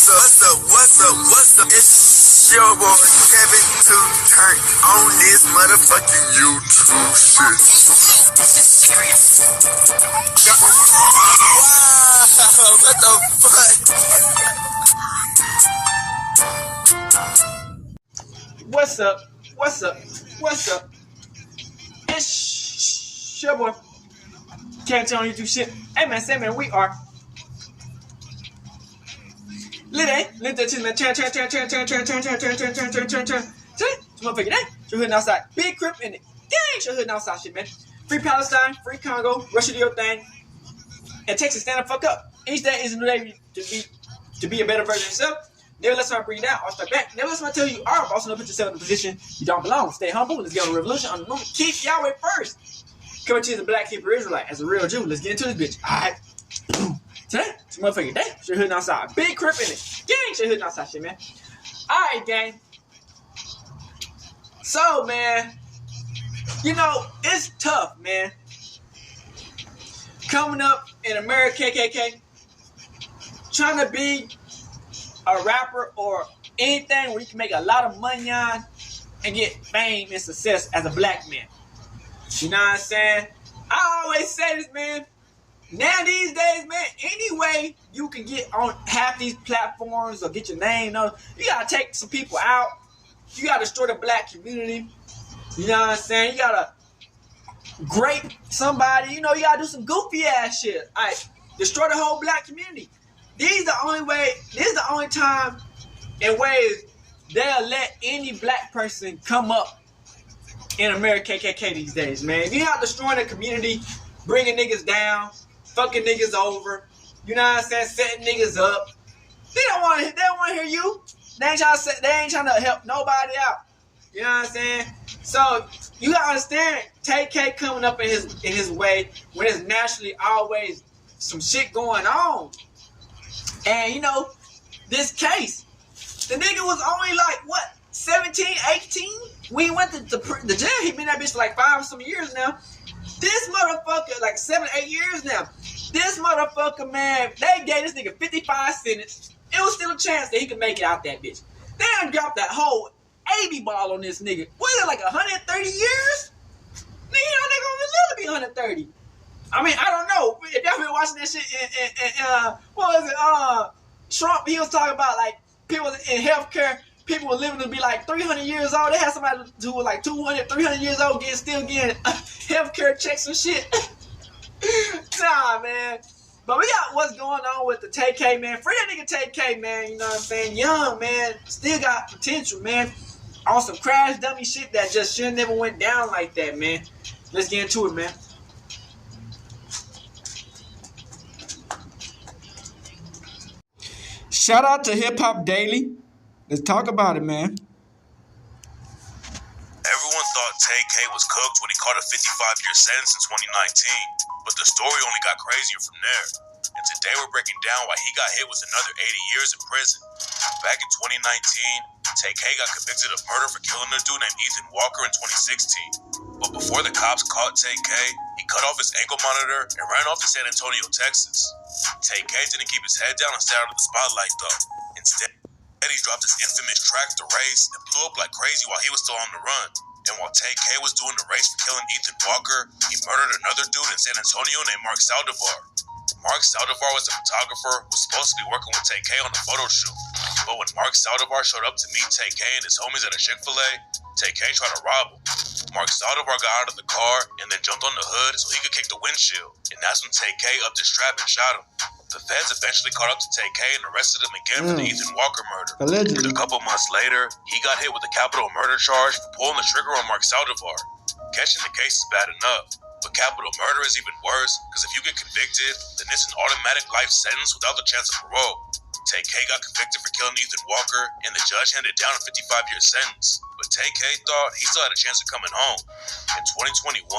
What's up? It's your boy Kevin to turn on this motherfucking YouTube shit. Wow, what the fuck? What's up? It's your boy Cant on YouTube shit. Hey man, say man, we are lit to man, turn. Motherfucking day. You're hooding outside. Big crip in it. Gang, you're hooding outside shit, man. Free Palestine, free Congo, Russia do your thing. And Texas, stand the fuck up. Each day is a new day to be a better version of yourself. Never let somebody bring you down or start back. Never let somebody tell you are boss enough to put yourself in a position you don't belong. Stay humble. Let's get on the revolution on the moment. Keep Yahweh first. Coming to you as a black Hebrew Israelite, as a real Jew. Let's get into this bitch. Alright. Today, it's a motherfucking day. You're hooding outside. Big crip in it. Gang, you're hooding outside shit, man. Alright, gang. So, man, you know, it's tough, man. Coming up in America, KKK, trying to be a rapper or anything where you can make a lot of money on and get fame and success as a black man. You know what I'm saying? I always say this, man. Now these days, man, any way you can get on half these platforms or get your name known, you gotta take some people out. You gotta destroy the black community. You know what I'm saying? You gotta grape somebody. You know, you gotta do some goofy ass shit. Alright, destroy the whole black community. This is the only time and ways they'll let any black person come up in America KKK these days, man. If you're not destroying the community, bringing niggas down, fucking niggas over, you know what I'm saying, setting niggas up, they don't want to hear you. They ain't trying to help nobody out. You know what I'm saying? So you gotta understand, Tay-K coming up in his way when there's naturally always some shit going on. And you know, this case, the nigga was only like, what, 17, 18? When he went to the jail, he been that bitch for like 5 or some years now. This motherfucker, like 7, 8 years now. This motherfucker, man, they gave this nigga 55 sentence. It was still a chance that he could make it out that bitch. They done dropped that whole AB ball on this nigga. What is it, like 130 years? Nigga, y'all nigga gonna live to be 130. I mean, I don't know. If y'all been watching that shit what was it? Trump, he was talking about like people in healthcare, people were living to be like 300 years old. They had somebody who was like 200, 300 years old still getting healthcare checks and shit. Nah, man. But we got what's going on with the Tay-K, man. Free that nigga Tay-K, man. You know what I'm saying? Young, man. Still got potential, man. On some crash dummy shit that just should never went down like that, man. Let's get into it, man. Shout out to Hip Hop Daily. Let's talk about it, man. Everyone thought Tay-K was cooked when he caught a 55-year sentence in 2019, but the story only got crazier from there. And today we're breaking down why he got hit with another 80 years in prison. Back in 2019, Tay-K got convicted of murder for killing a dude named Ethan Walker in 2016. But before the cops caught Tay-K, he cut off his ankle monitor and ran off to San Antonio, Texas. Tay-K didn't keep his head down and stay out of the spotlight though. Instead, he dropped his infamous track, The Race, and blew up like crazy while he was still on the run. And while Tay-K was doing the race for killing Ethan Walker, he murdered another dude in San Antonio named Mark Saldivar. Mark Saldivar was a photographer who was supposed to be working with Tay-K on the photo shoot. But when Mark Saldivar showed up to meet Tay-K and his homies at a Chick-fil-A, Tay-K tried to rob him. Mark Saldivar got out of the car and then jumped on the hood so he could kick the windshield. And that's when Tay-K upped his strap and shot him. The feds eventually caught up to Tay-K and arrested him again for the Ethan Walker murder. Allegedly. A couple months later, he got hit with a capital murder charge for pulling the trigger on Mark Saldivar. Catching the case is bad enough, but capital murder is even worse because if you get convicted, then it's an automatic life sentence without the chance of parole. Tay-K got convicted for killing Ethan Walker, and the judge handed down a 55-year sentence. But Tay-K thought he still had a chance of coming home. In 2021,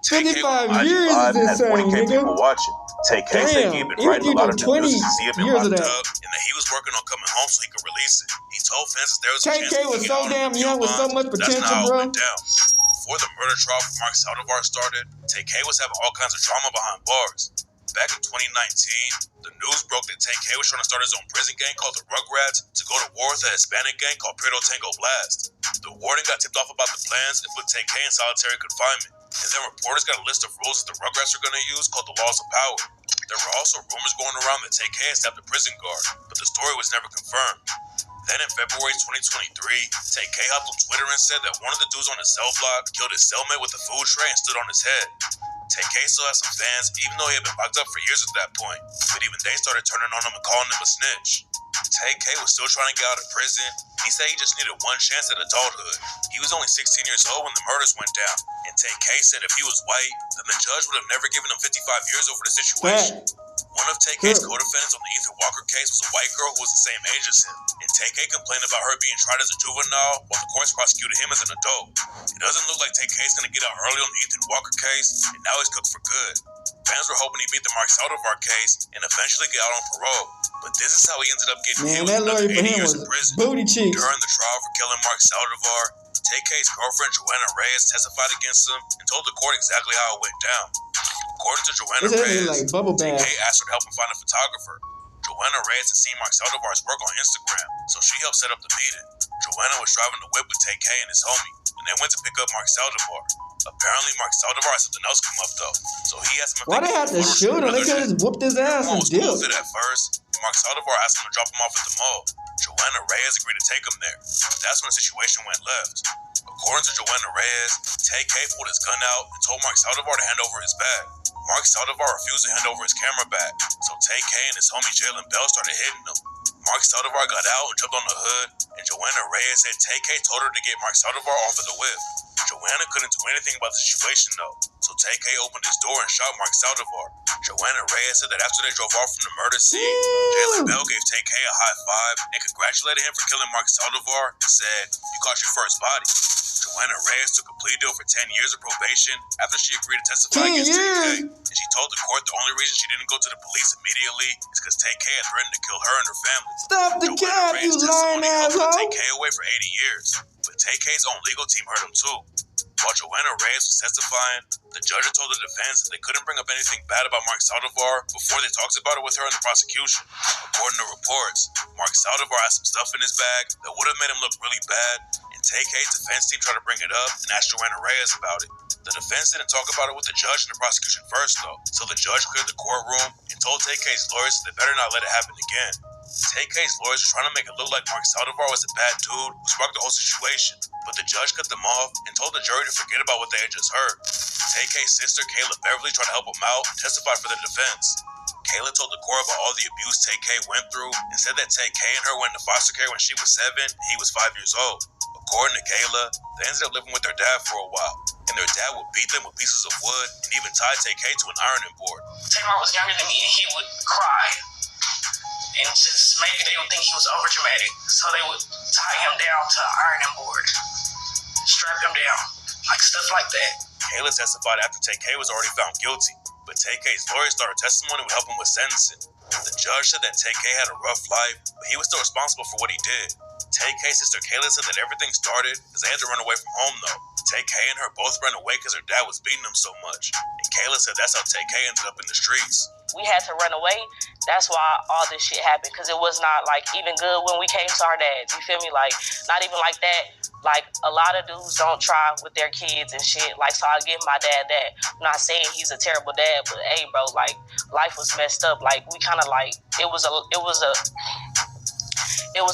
Tay-K was live and had 40K people watching. Tay-K said he'd been writing a lot of new music to see him in locked up, and that he was working on coming home so he could release it. He told fans that there was a chance Tay-K was so damn young with so much potential, bro. Before the murder trial for Mark Saldivar started, Tay-K was having all kinds of drama behind bars. back in 2019, the news broke that Tay-K was trying to start his own prison gang called the Rugrats to go to war with a Hispanic gang called Prieto Tango Blast. The warden got tipped off about the plans and put Tay-K in solitary confinement. And then reporters got a list of rules that the Rugrats are going to use called the Laws of Power. There were also rumors going around that Tay-K had stabbed a prison guard, but the story was never confirmed. Then in February 2023, Tay-K hopped on Twitter and said that one of the dudes on his cell block killed his cellmate with a food tray and stood on his head. Tay-K still had some fans, even though he had been locked up for years at that point, but even they started turning on him and calling him a snitch. Tay-K was still trying to get out of prison. He said he just needed one chance at adulthood. He was only 16 years old when the murders went down, and Tay-K said if he was white, then the judge would have never given him 55 years over the situation. One of Tay-K's co-defendants on the Ethan Walker case was a white girl who was the same age as him, and Tay-K complained about her being tried as a juvenile while the courts prosecuted him as an adult. It doesn't look like Tay-K's going to get out early on the Ethan Walker case, and now he's cooked for good. Fans were hoping he beat the Mark Saldivar case and eventually get out on parole, but this is how he ended up getting hit with another 80 years in prison. During the trial for killing Mark Saldivar, Tay-K's girlfriend Joanna Reyes testified against him and told the court exactly how it went down. According to Joanna Reyes, Tay-K asked her to help him find a photographer. Joanna Reyes had seen Mark Saldivar's work on Instagram, so she helped set up the meeting. Joanna was driving the whip with Tay-K and his homie, and they went to pick up Mark Saldivar. Apparently, Mark Saldivar had something else come up though, so he asked him if they had to shoot him. They could have just whooped his ass and deal. At first, Mark Saldivar asked him to drop him off at the mall. Joanna Reyes agreed to take him there. That's when the situation went left. According to Joanna Reyes, Tay-K pulled his gun out and told Mark Saldivar to hand over his bag. Mark Saldivar refused to hand over his camera bag, so Tay-K and his homie Jalen Bell started hitting him. Mark Saldivar got out and jumped on the hood, and Joanna Reyes said Tay-K told her to get Mark Saldivar off of the whip. Joanna couldn't do anything about the situation though, so Tay-K opened his door and shot Mark Saldivar. Joanna Reyes said that after they drove off from the murder scene, Jalen Bell gave Tay-K a high five and congratulated him for killing Mark Saldivar and said, "You caught your first body." Joanna Reyes took a plea deal for 10 years of probation after she agreed to testify against Tay-K, and she told the court the only reason she didn't go to the police immediately is because Tay-K had threatened to kill her and her family. Stop the cap, you lying asshole! Tay-K away for 80 years, but Tay-K's own legal team heard him too. While Joanna Reyes was testifying, the judge had told the defense that they couldn't bring up anything bad about Mark Saldivar before they talked about it with her in the prosecution. According to reports, Mark Saldivar had some stuff in his bag that would have made him look really bad, and Tay-K's defense team tried to bring it up and asked Joanna Reyes about it. The defense didn't talk about it with the judge and the prosecution first though, so the judge cleared the courtroom and told Tay-K's lawyers that they better not let it happen again. Tay-K's lawyers were trying to make it look like Mark Saldivar was a bad dude who sparked the whole situation, but the judge cut them off and told the jury to forget about what they had just heard. Tay-K's sister, Kayla Beverly, tried to help him out and testified for the defense. Kayla told the court about all the abuse Tay-K went through and said that Tay-K and her went into foster care when she was 7 and he was 5 years old. According to Kayla, they ended up living with their dad for a while, and their dad would beat them with pieces of wood and even tie Tay-K to an ironing board. Tamar was younger than me and he would cry. And since maybe they would think he was overdramatic, so they would tie him down to an ironing board, strap him down, like stuff like that. Kayla testified after Tay-K was already found guilty, but Tay-K's lawyer started testimony would help him with sentencing. The judge said that Tay-K had a rough life, but he was still responsible for what he did. Tay-K's sister Kayla said that everything started because they had to run away from home though. Tay-K and her both ran away because her dad was beating them so much, and Kayla said that's how Tay-K ended up in the streets. We had to run away. That's why all this shit happened, because it was not like even good when we came to our dads. You feel me? Like not even like that. Like a lot of dudes don't try with their kids and shit. Like so, I give my dad that. I'm not saying he's a terrible dad, but hey, bro, like life was messed up. Like we kind of like it was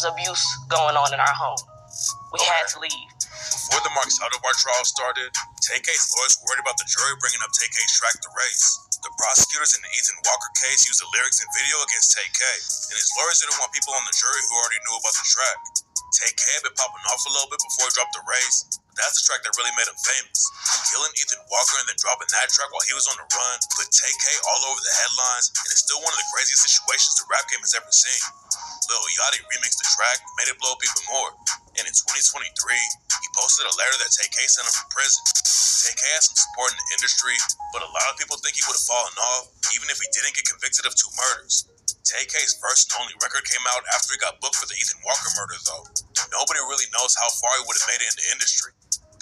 abuse going on in our home. We had to leave. Before the Mark Saldivar trial started, Tay-K's lawyers were worried about the jury bringing up Tay-K's track to race. The prosecutors in the Ethan Walker case used the lyrics and video against Tay-K, and his lawyers didn't want people on the jury who already knew about the track. Tay-K had been popping off a little bit before he dropped the race, but that's the track that really made him famous. Killing Ethan Walker and then dropping that track while he was on the run put Tay-K all over the headlines, and it's still one of the craziest situations the rap game has ever seen. Lil Yachty remixed the track and made it blow up even more, and in 2023, he posted a letter that Tay-K sent him from prison. Tay-K has some support in the industry, but a lot of people think he would have fallen off even if he didn't get convicted of 2 murders. Tay-K's first and only record came out after he got booked for the Ethan Walker murder though. Nobody really knows how far he would have made it in the industry.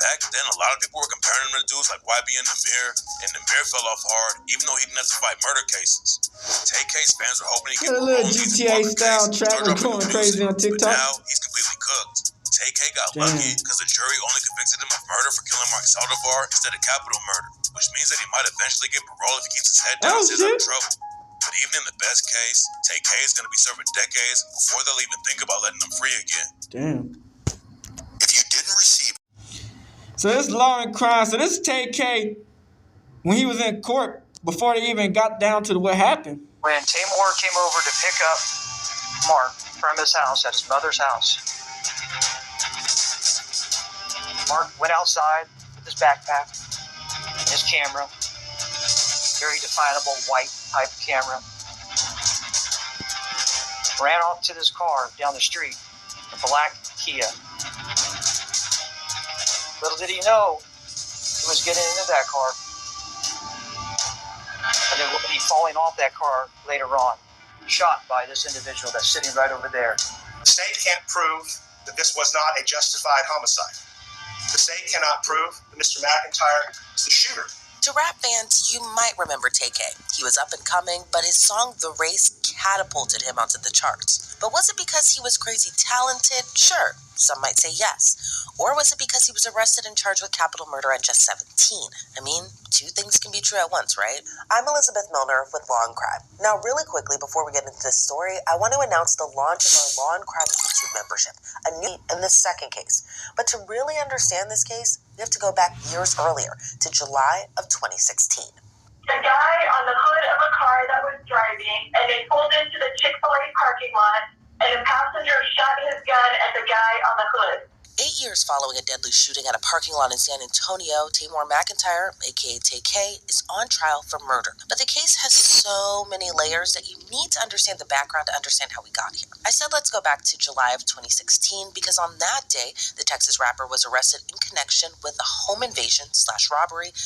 Back then, a lot of people were comparing him to dudes like YB and Namir, and Namir fell off hard, even though he didn't have to fight murder cases. Tay-K's fans were hoping he could A little GTA style track was going crazy on TikTok. But now, he's completely cooked. Tay-K got lucky because the jury only convicted him of murder for killing Mark Saldivar instead of capital murder, which means that he might eventually get parole if he keeps his head down and stays out of trouble. But even in the best case, Tay-K is going to be serving decades before they'll even think about letting him free again. Damn. If you didn't receive... So this Law and Crime, so this is Tay-K when he was in court before they even got down to what happened. When Tamor came over to pick up Mark from his house, at his mother's house, Mark went outside with his backpack and his camera, very definable white type camera, ran off to this car down the street, a black Kia. Little did he know he was getting into that car, and then would be falling off that car later on, shot by this individual that's sitting right over there. The state can't prove that this was not a justified homicide. The state cannot prove that Mr. McIntyre is the shooter. To rap fans, you might remember Tay-K. He was up and coming, but his song The Race catapulted him onto the charts. But was it because he was crazy talented? Sure, some might say yes. Or was it because he was arrested and charged with capital murder at just 17? I mean, two things can be true at once, right? I'm Elizabeth Milner with Law and Crime. Now, really quickly, before we get into this story, I want to announce the launch of our Law and Crime YouTube membership, a new in the second case. But to really understand this case, we have to go back years earlier to July of 2016. The guy on the hood of a car that was driving, and they pulled into the Chick-fil-A parking lot, and a passenger shot his gun at the guy on the hood. 8 years following a deadly shooting at a parking lot in San Antonio, Tamor McIntyre, aka Tay-K, is on trial for murder. But the case has so many layers that you need to understand the background to understand how we got here. I said let's go back to July of 2016 because on that day, the Texas rapper was arrested in connection with a home invasion / robbery /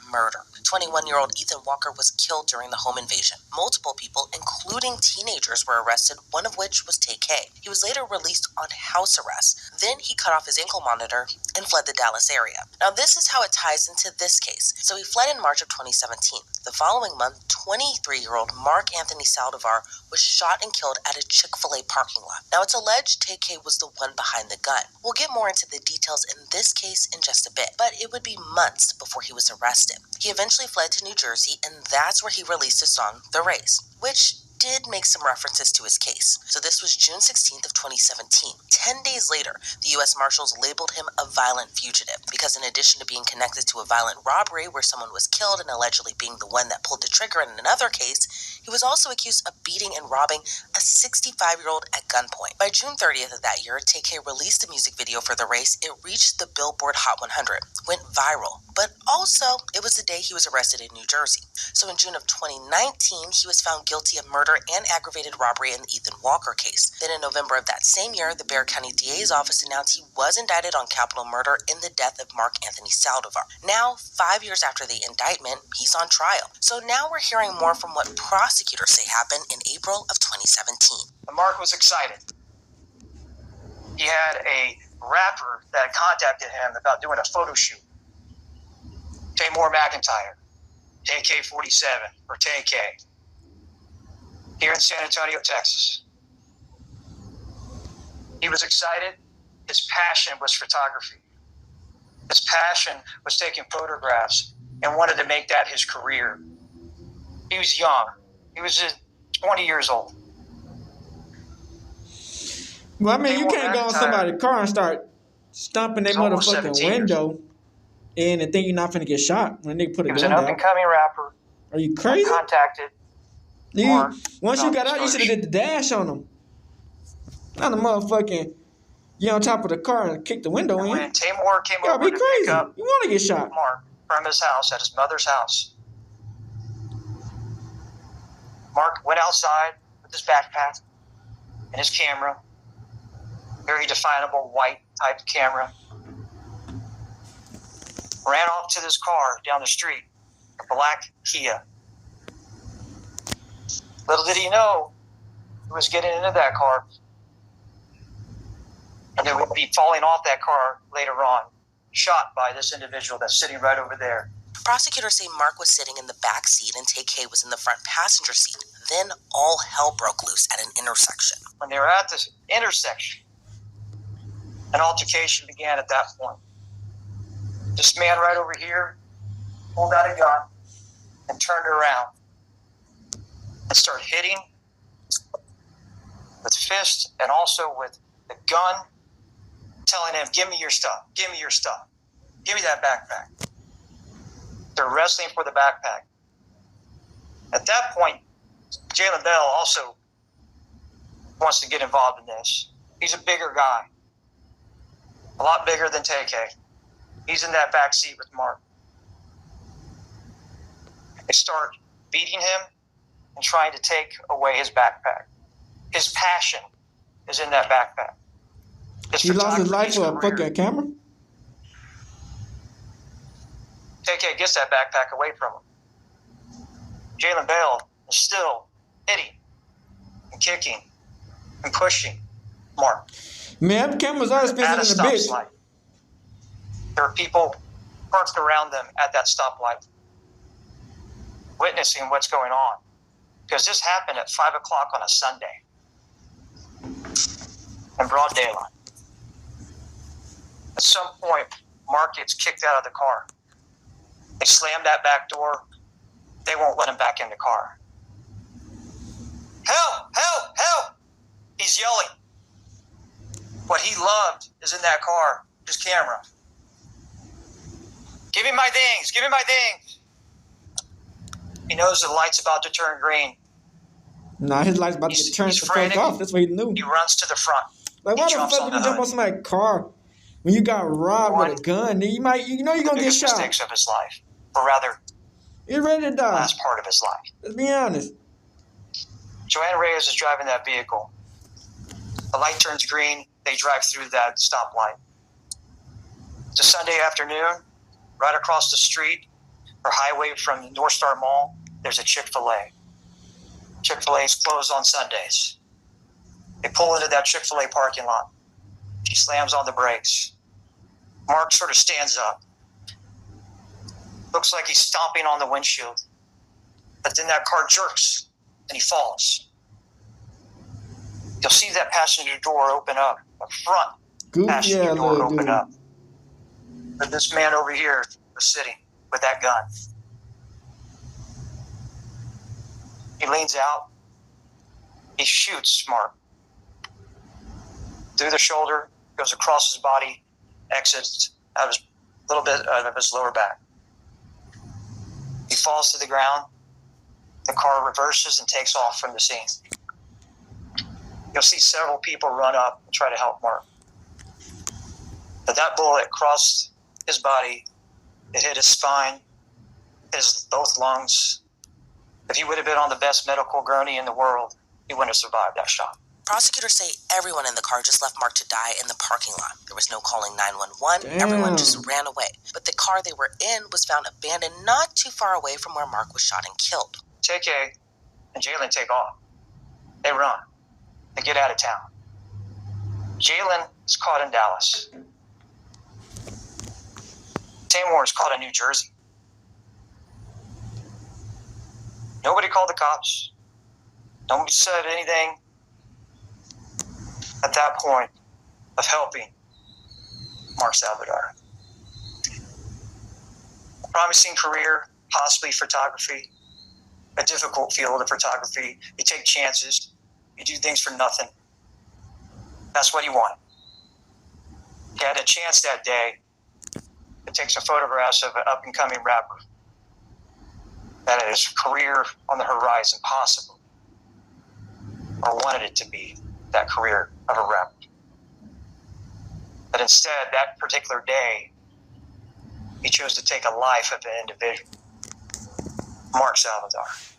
murder. 21-year-old Ethan Walker was killed during the home invasion. Multiple people, including teenagers, were arrested, one of which was Tay-K. He was later released on house arrest. Then he cut off his ankle monitor and fled the Dallas area. Now this is how it ties into this case. So he fled in March of 2017. The following month, 23-year-old Mark Saldivar was shot and killed at a Chick-fil-A parking lot. Now it's alleged Tay-K was the one behind the gun. We'll get more into the details in this case in just a bit, but it would be months before he was arrested. He eventually fled to New Jersey, and that's where he released his song, The Race, which did make some references to his case. So this was June 16th of 2017. 10 days later, the U.S. Marshals labeled him a violent fugitive because in addition to being connected to a violent robbery where someone was killed and allegedly being the one that pulled the trigger in another case, he was also accused of beating and robbing a 65-year-old at gunpoint. By June 30th of that year, Tay-K released a music video for The Race. It reached the Billboard Hot 100, went viral, but also it was the day he was arrested in New Jersey. So in June of 2019, he was found guilty of murder and aggravated robbery in the Ethan Walker case. Then in November of that same year, the Bexar County DA's office announced he was indicted on capital murder in the death of Mark Saldivar. Now, 5 years after the indictment, he's on trial. So now we're hearing more from what prosecutors say happened in April of 2017. Mark was excited. He had a rapper that contacted him about doing a photo shoot. Tamor McIntyre, AK-47, or Tay-K, here in San Antonio, Texas. He was excited. His passion was photography. His passion was taking photographs and wanted to make that his career. He was young. He was just 20 years old. Well, I mean, you can't go in somebody's car and start stomping their motherfucking window in and think you're not finna get shot when they put a gun down. He was an up-and-coming rapper. Are you crazy? Contacted. Once you got out, you should have did the dash on them. Not the motherfucking, you on top of the car and kick the window in. When Tamor came over to pick up you want to get shot. Mark from his house, at his mother's house, Mark went outside with his backpack and his camera, very definable white type camera, ran off to this car down the street, a black Kia. Little did he know he was getting into that car, and then would be falling off that car later on, shot by this individual that's sitting right over there. Prosecutors say Mark was sitting in the back seat and Tay-K was in the front passenger seat. Then all hell broke loose at an intersection. When they were at this intersection, an altercation began at that point. This man right over here pulled out a gun and turned around and started hitting with fists and also with the gun, telling him, give me your stuff, give me your stuff, give me that backpack. They're wrestling for the backpack. At that point, Jalen Bell also wants to get involved in this. He's a bigger guy, a lot bigger than Tay-K. He's in that back seat with Mark. They start beating him and trying to take away his backpack. His passion is in that backpack. He lost his life for a fucking camera? Tay-K gets that backpack away from him. Jalen Bell is still hitting and kicking and pushing Mark. Man, them cameras are expensive At a in the bitch. stoplight. There are people parked around them at that stoplight, witnessing what's going on. Because this happened at 5 o'clock on a Sunday in broad daylight. At some point, Mark gets kicked out of the car. They slam that back door. They won't let him back in the car. Help! Help! Help! He's yelling. What he loved is in that car, his camera. Give me my things! Give me my things! He knows the light's about to turn green. Nah, his light's about to turn the fuck off. That's what he knew. He runs to the front. Like, why the fuck would you jump on somebody's car when you got robbed with a gun? You know you're gonna get shot. Mistakes of his life, or rather, you're ready to die. Last part of his life. Let's be honest. Joanna Reyes is driving that vehicle. The light turns green. They drive through that stoplight. It's a Sunday afternoon. Right across the street or highway from the North Star Mall, there's a Chick-fil-A. Chick-fil-A is closed on Sundays. They pull into that Chick-fil-A parking lot. She slams on the brakes. Mark sort of stands up. Looks like he's stomping on the windshield. But then that car jerks and he falls. You'll see that passenger door open up. The front passenger door open up. But this man over here was sitting with that gun. He leans out. He shoots Mark through the shoulder, goes across his body, exits out of his little bit out of his lower back. He falls to the ground. The car reverses and takes off from the scene. You'll see several people run up and try to help Mark. But that bullet crossed his body. It hit his spine, his both lungs. If he would have been on the best medical gurney in the world, he wouldn't have survived that shot. Prosecutors say everyone in the car just left Mark to die in the parking lot. There was no calling 911. Damn. Everyone just ran away. But the car they were in was found abandoned not too far away from where Mark was shot and killed. Tay-K and Jalen take off. They run. They get out of town. Jalen is caught in Dallas. Tamor is caught in New Jersey. Nobody called the cops. Nobody said anything at that point of helping Mark Saldivar. A promising career, possibly photography, a difficult field of photography. You take chances. You do things for nothing. That's what he wanted. He had a chance that day to take some photographs of an up-and-coming rapper. That is a career on the horizon, possible. Or wanted it to be that career of a rapper. But instead, that particular day, he chose to take a life of an individual. Mark Saldivar.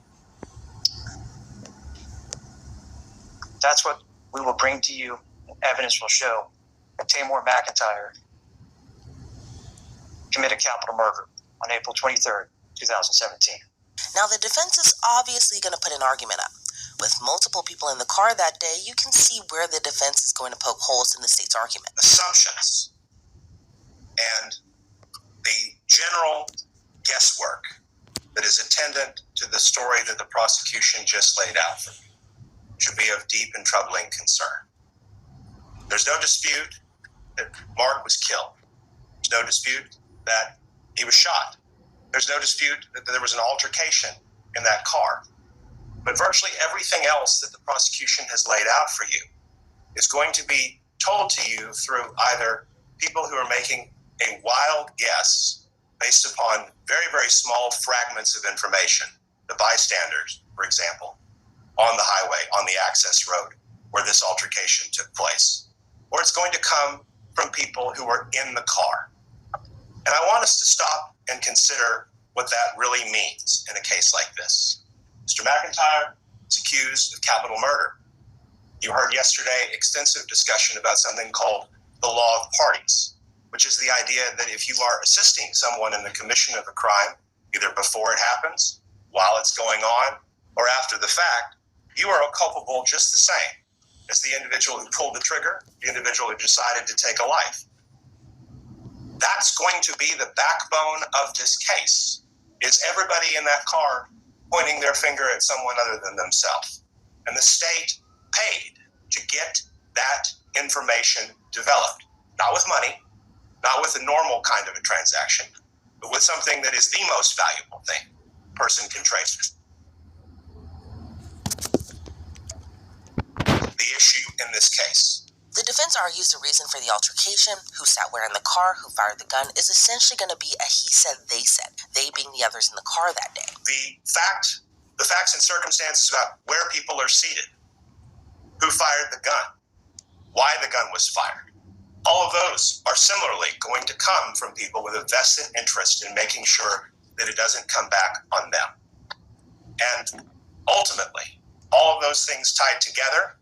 That's what we will bring to you. Evidence will show that Tamor McIntyre committed capital murder on April 23rd, 2017. Now, the defense is obviously going to put an argument up. With multiple people in the car that day, you can see where the defense is going to poke holes in the state's argument. Assumptions and the general guesswork that is attendant to the story that the prosecution just laid out for you should be of deep and troubling concern. There's no dispute that Mark was killed. There's no dispute that he was shot. There's no dispute that there was an altercation in that car. But virtually everything else that the prosecution has laid out for you is going to be told to you through either people who are making a wild guess based upon very, very small fragments of information, the bystanders, for example, on the highway, on the access road where this altercation took place, or it's going to come from people who were in the car. And I want us to stop and consider what that really means in a case like this. Mr. McIntyre is accused of capital murder. You heard yesterday extensive discussion about something called the law of parties, which is the idea that if you are assisting someone in the commission of a crime, either before it happens, while it's going on, or after the fact, you are culpable just the same as the individual who pulled the trigger, the individual who decided to take a life. That's going to be the backbone of this case, is everybody in that car pointing their finger at someone other than themselves. And the state paid to get that information developed, not with money, not with a normal kind of a transaction, but with something that is the most valuable thing a person can trace. The issue in this case. The defense argues the reason for the altercation, who sat where in the car, who fired the gun, is essentially going to be a he said, they said, they being the others in the car that day. The facts and circumstances about where people are seated, who fired the gun, why the gun was fired, all of those are similarly going to come from people with a vested interest in making sure that it doesn't come back on them. And ultimately, all of those things tied together,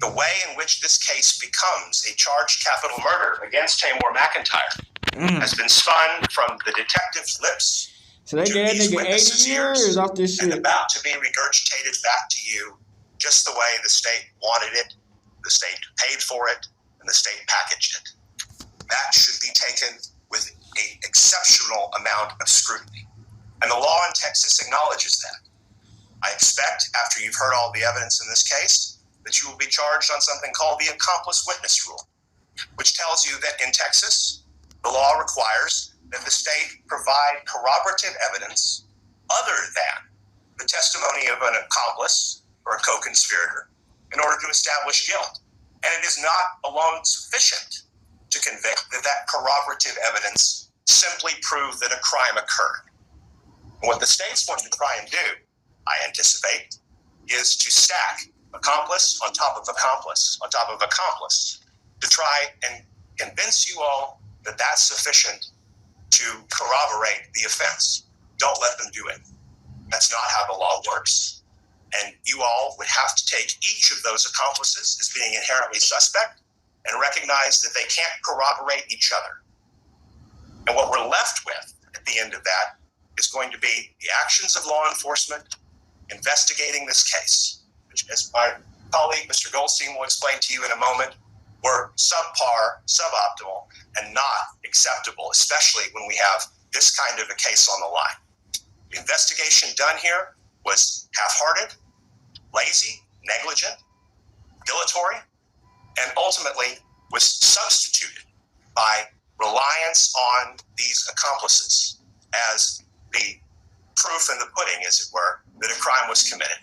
the way in which this case becomes a charged capital murder against Tamor McIntyre has been spun from the detective's lips so they to gave these nigga 80 witnesses' years ears off this shit. and about to be regurgitated back to you just the way the state wanted it, the state paid for it, and the state packaged it. That should be taken with an exceptional amount of scrutiny. And the law in Texas acknowledges that. I expect, after you've heard all the evidence in this case, that you will be charged on something called the accomplice witness rule, which tells you that in Texas, the law requires that the state provide corroborative evidence other than the testimony of an accomplice or a co-conspirator in order to establish guilt. And it is not alone sufficient to convict that corroborative evidence simply proved that a crime occurred. And what the state's going to try and do, I anticipate, is to stack accomplice on top of accomplice on top of accomplice to try and convince you all that that's sufficient to corroborate the offense. Don't let them do it. That's not how the law works. And you all would have to take each of those accomplices as being inherently suspect and recognize that they can't corroborate each other. And what we're left with at the end of that is going to be the actions of law enforcement investigating this case, which, as my colleague, Mr. Goldstein, will explain to you in a moment, were subpar, suboptimal, and not acceptable, especially when we have this kind of a case on the line. The investigation done here was half-hearted, lazy, negligent, dilatory, and ultimately was substituted by reliance on these accomplices as the proof in the pudding, as it were, that a crime was committed.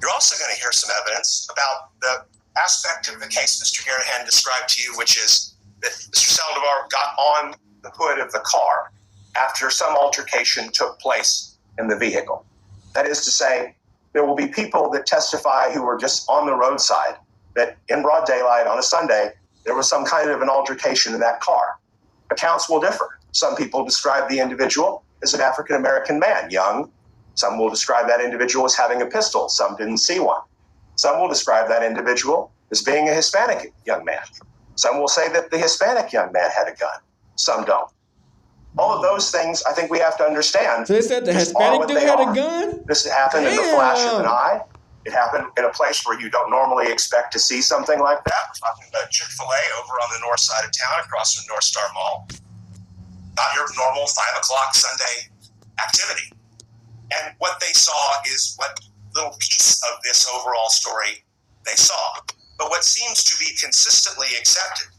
You're also going to hear some evidence about the aspect of the case Mr. Garahan described to you, which is that Mr. Saldivar got on the hood of the car after some altercation took place in the vehicle. That is to say, there will be people that testify who were just on the roadside that in broad daylight on a Sunday, there was some kind of an altercation in that car. Accounts will differ. Some people describe the individual as an African-American man, young. Some will describe that individual as having a pistol. Some didn't see one. Some will describe that individual as being a Hispanic young man. Some will say that the Hispanic young man had a gun. Some don't. All of those things, I think we have to understand. So they said the Hispanic dude had a gun? This happened in the flash of an eye. It happened in a place where you don't normally expect to see something like that. We're talking about Chick-fil-A over on the north side of town across from North Star Mall. not your normal 5 o'clock Sunday activity. And what they saw is what little piece of this overall story they saw. But what seems to be consistently accepted,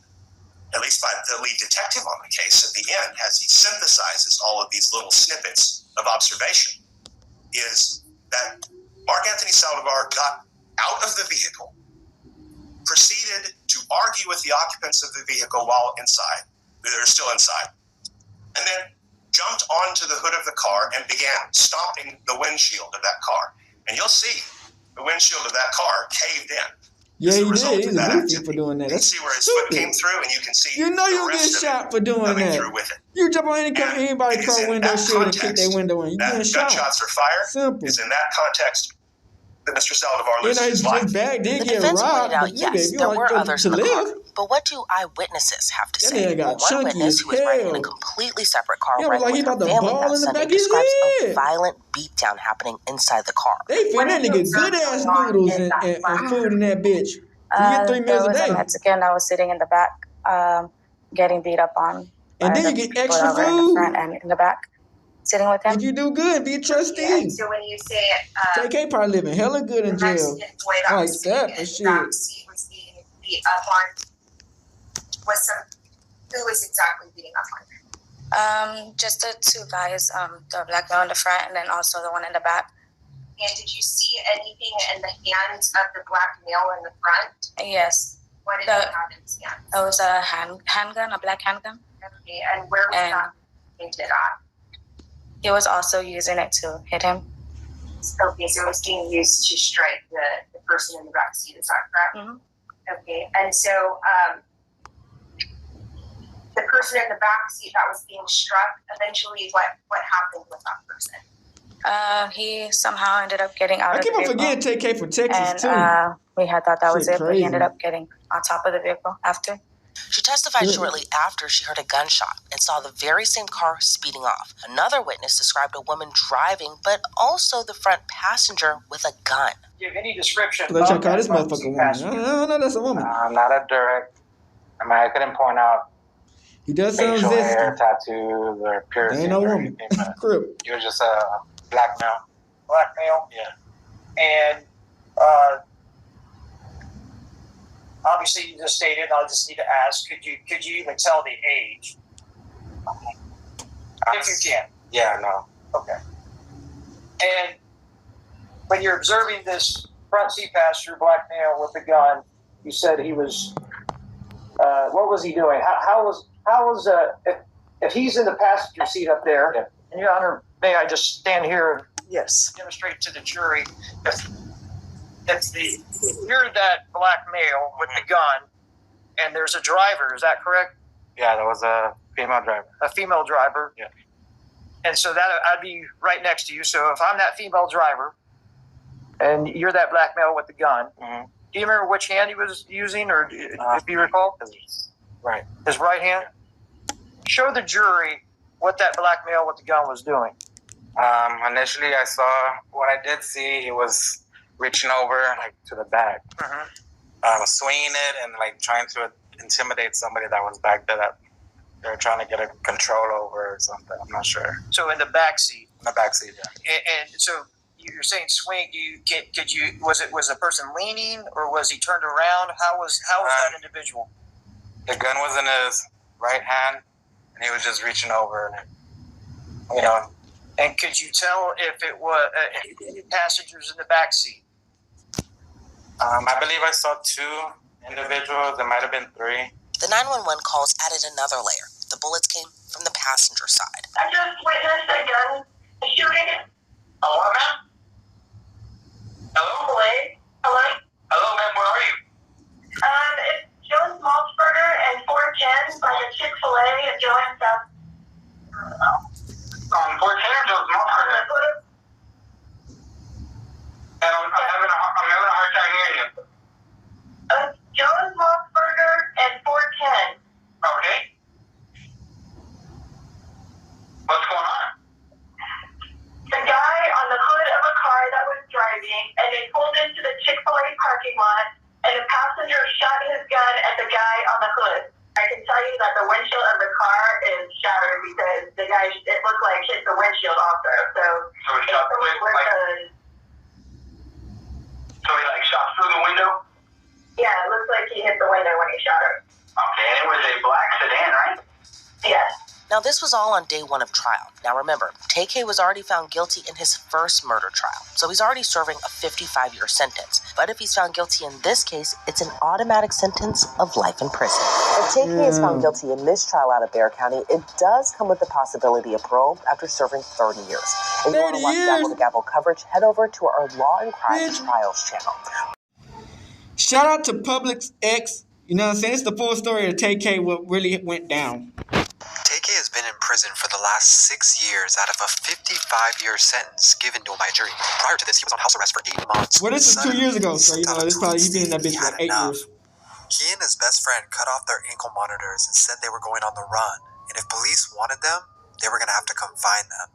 at least by the lead detective on the case at the end, as he synthesizes all of these little snippets of observation, is that Mark Anthony Saldivar got out of the vehicle, proceeded to argue with the occupants of the vehicle while inside, they're still inside, and then jumped onto the hood of the car and began stomping the windshield of that car. And you'll see the windshield of that car caved in. Yeah, he did. He's a goofy for doing that. You can see where his foot came through, and you can see you know you'll get shot for doing that. You jump on anybody's car window shield and kick their window in. You getting shot. Gunshots are fired. Simple. It's in that context that Mr. Saldivar loses his life. life. The defense pointed out, yes, there were others in the car. But what do eyewitnesses have to say? One witness who was riding in a completely separate car riding with her family that Sunday describes a violent beatdown happening inside the car. They feed that nigga good-ass noodles and food in that bitch. You get 3 meals a day. A Mexican that was sitting in the back getting beat up on. And then you get extra food. In the front and in the back. Sitting with him. If you do good, be a trustee. Yeah, so when you say Tay-K probably living hella good in jail. I like that for shit. Was being beat up on. Who was exactly beating up on? Just the 2 guys, the black guy in the front and then also the one in the back. And did you see anything in the hands of the black male in the front? Yes. What did he have in his hands? It was a handgun, a black handgun. Okay, and where was that pointed at? He was also using it to hit him. Okay, so it was being used to strike the person in the back seat, is that correct? Mm-hmm. Okay, and so the person in the back seat that was being struck, eventually what happened with that person? He somehow ended up getting out of the vehicle. I keep on forgetting Tay-K from Texas, too. We had thought that was it, but he ended crazy. up getting on top of the vehicle after. She testified shortly after she heard a gunshot and saw the very same car speeding off. Another witness described a woman driving, but also the front passenger with a gun. Give any description. Let's check out this motherfucking woman. I don't know that's a woman. Not a direct. I mean, I couldn't point out he does sound facial hair, zesty. tattoos, or piercings. Ain't no or woman. anything, but he was just a black male. Black male? Yeah. And obviously you just stated, I just need to ask, could you even tell the age? If you can. Yeah, no. Okay. And when you're observing this front seat passenger, black male with a gun, you said he was, what was he doing? How was if he's in the passenger seat up there, yeah. And Your Honor, may I just stand here? Yes. Demonstrate to the jury if you're that black male with the gun and there's a driver, is that correct? Yeah, there was a female driver. A female driver? Yeah. And so that I'd be right next to you. So if I'm that female driver and you're that black male with the gun, Mm-hmm. do you remember which hand he was using, or if you recall? Right. His right hand? Show the jury what that black male with the gun was doing. Initially, I saw what I did see. He was reaching over like to the back, swinging it and like trying to intimidate somebody that was back there that they were trying to get a control over or something. I'm not sure. So in the back seat. In the back seat, yeah. And so you're saying swing. Was the person leaning or was he turned around? How was that individual? The gun was in his right hand, and he was just reaching over, and And could you tell if it was any passengers in the back seat? I believe I saw 2 individuals. There might have been 3. The 911 calls added another layer. The bullets came from the passenger side. I just witnessed a gun shooting. Oh, what, ma'am? Hello? Hello? Hello, ma'am, where are you? It's Joe's Maltzberger and 410 by the Chick-fil-A at Joe and South. 410 or Joe's Maltzberger? I'm having a hard time hearing you. Joe's Maltzberger and 410. Okay. What's going on? The guy on the hood of a car that was driving, and they pulled into the Chick-fil-A parking lot, and the passenger shot his gun at the guy on the hood. I can tell you that the windshield of the car is shattered because the guy, it looked like hit the windshield also. So he shot the window. So he like shot through the window? Yeah, it looks like he hit the window when he shot her. Okay, and it was a black sedan, right? Yes. Now, this was all on day one of trial. Now, remember, Tay-K was already found guilty in his first murder trial, so he's already serving a 55-year sentence. But if he's found guilty in this case, it's an automatic sentence of life in prison. If Tay-K is found guilty in this trial out of Bexar County, it does come with the possibility of parole after serving 30 years. If you want to watch Gavel to Gavel coverage, head over to our Law and Crime Trials channel. Shout out to Publix X. You know what I'm saying? It's the full story of Tay-K, what really went down. Tay-K has been in prison for the last 6 years out of a 55-year sentence given to him by a jury. Prior to this, he was on house arrest for 8 months. Well, this is 2 years ago, so, you know, this probably, he's been in that bitch for 8 years. He and his best friend cut off their ankle monitors and said they were going on the run. And if police wanted them, they were going to have to come find them.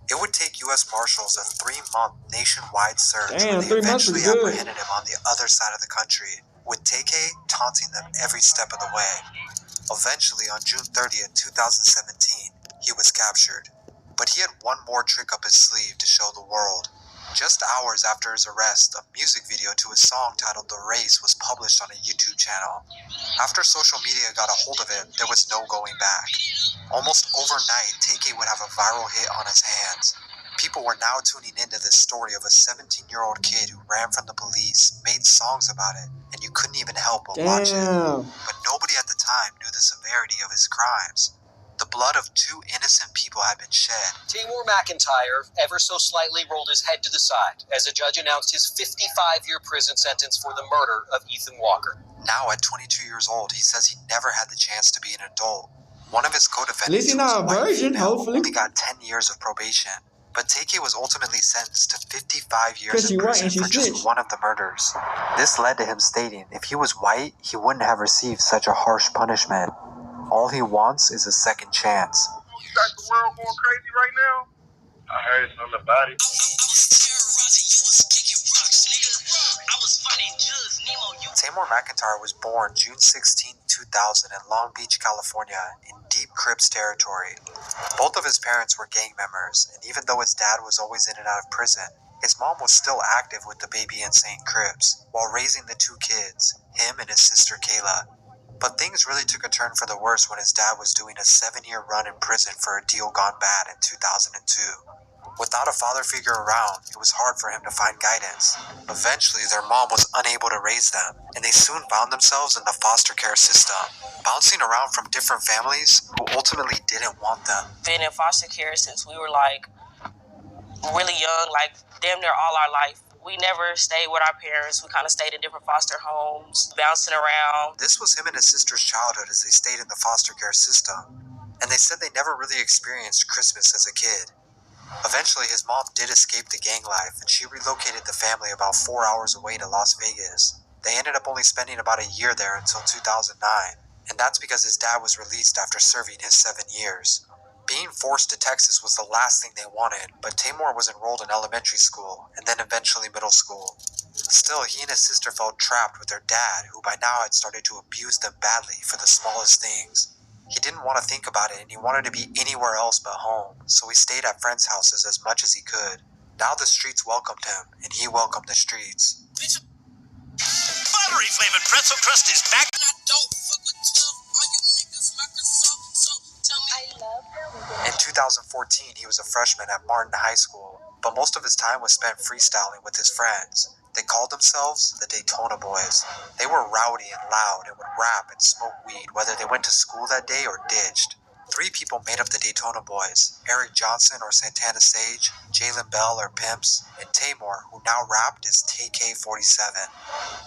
It would take U.S. Marshals a 3-month nationwide search when they eventually apprehended him on the other side of the country, with Tay-K taunting them every step of the way. Eventually, on June 30th, 2017, he was captured. But he had one more trick up his sleeve to show the world. Just hours after his arrest, a music video to his song titled The Race was published on a YouTube channel. After social media got a hold of it, there was no going back. Almost overnight, Tay-K would have a viral hit on his hands. People were now tuning into this story of a 17-year-old kid who ran from the police, made songs about it, and you couldn't even help but watch it. But nobody at the time knew the severity of his crimes. The blood of 2 innocent people had been shed. Tamor McIntyre ever so slightly rolled his head to the side as a judge announced his 55-year prison sentence for the murder of Ethan Walker. Now, at 22 years old, he says he never had the chance to be an adult. One of his co-defendants, at least he's not a virgin, hopefully, only got 10 years of probation. But Tay-K was ultimately sentenced to 55 years in prison for just one of the murders. This led to him stating if he was white, he wouldn't have received such a harsh punishment. All he wants is a second chance. You got the world going crazy right now? I heard something about it. Tamor McIntyre was born June 16, 2000 in Long Beach, California, in Deep Crips territory. Both of his parents were gang members, and even though his dad was always in and out of prison, his mom was still active with the Baby Insane Crips while raising the 2 kids, him and his sister Kayla. But things really took a turn for the worse when his dad was doing a 7-year run in prison for a deal gone bad in 2002. Without a father figure around, it was hard for him to find guidance. Eventually, their mom was unable to raise them, and they soon found themselves in the foster care system, bouncing around from different families who ultimately didn't want them. Been in foster care since we were like really young, like damn near all our life. We never stayed with our parents. We kind of stayed in different foster homes, bouncing around. This was him and his sister's childhood as they stayed in the foster care system, and they said they never really experienced Christmas as a kid. Eventually, his mom did escape the gang life, and she relocated the family about 4 hours away to Las Vegas. They ended up only spending about a year there until 2009, and that's because his dad was released after serving his 7 years. Being forced to Texas was the last thing they wanted, but Tamor was enrolled in elementary school, and then eventually middle school. Still, he and his sister felt trapped with their dad, who by now had started to abuse them badly for the smallest things. He didn't want to think about it, and he wanted to be anywhere else but home, so he stayed at friends' houses as much as he could. Now the streets welcomed him, and he welcomed the streets. Buttery flavored pretzel crust is back. In 2014, he was a freshman at Martin High School, but most of his time was spent freestyling with his friends. They called themselves the Daytona Boyz. They were rowdy and loud and would rap and smoke weed whether they went to school that day or ditched. 3 people made up the Daytona Boyz: Eric Johnson or Santana Sage, Jalen Bell or Pimps, and Tamor, who now rapped as Tay-K 47.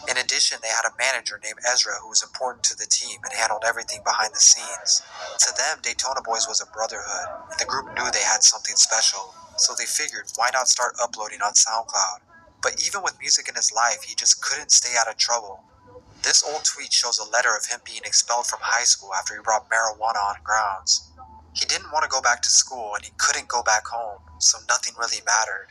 In addition, they had a manager named Ezra who was important to the team and handled everything behind the scenes. To them, Daytona Boyz was a brotherhood, and the group knew they had something special, so they figured why not start uploading on SoundCloud. But even with music in his life, he just couldn't stay out of trouble. This old tweet shows a letter of him being expelled from high school after he brought marijuana on grounds. He didn't want to go back to school, and he couldn't go back home, so nothing really mattered.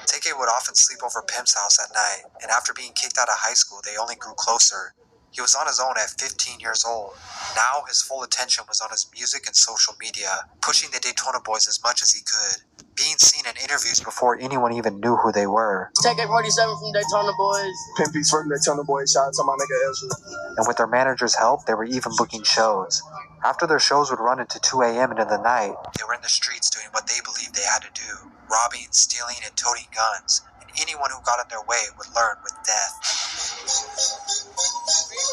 Tay-K would often sleep over Pimp's house at night, and after being kicked out of high school, they only grew closer. He was on his own at 15 years old. Now his full attention was on his music and social media, pushing the Daytona Boyz as much as he could, being seen in interviews before anyone even knew who they were. Tay-K 47 from Daytona Boyz. Pimpy's from Daytona Boyz. Shout out to my nigga Ezra. And with their manager's help, they were even booking shows. After their shows would run into 2 a.m. into the night, they were in the streets doing what they believed they had to do, robbing, stealing, and toting guns, and anyone who got in their way would learn with death.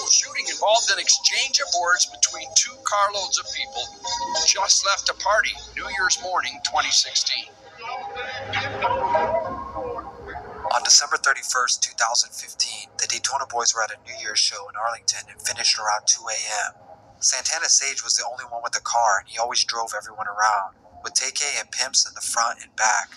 Shooting involved an exchange of words between two carloads of people who just left a party New Year's morning 2016. On December 31st, 2015, the Daytona Boyz were at a New Year's show in Arlington and finished around 2 a.m. Santana Sage was the only one with a car, and he always drove everyone around, with Tay-K and pimps in the front and back.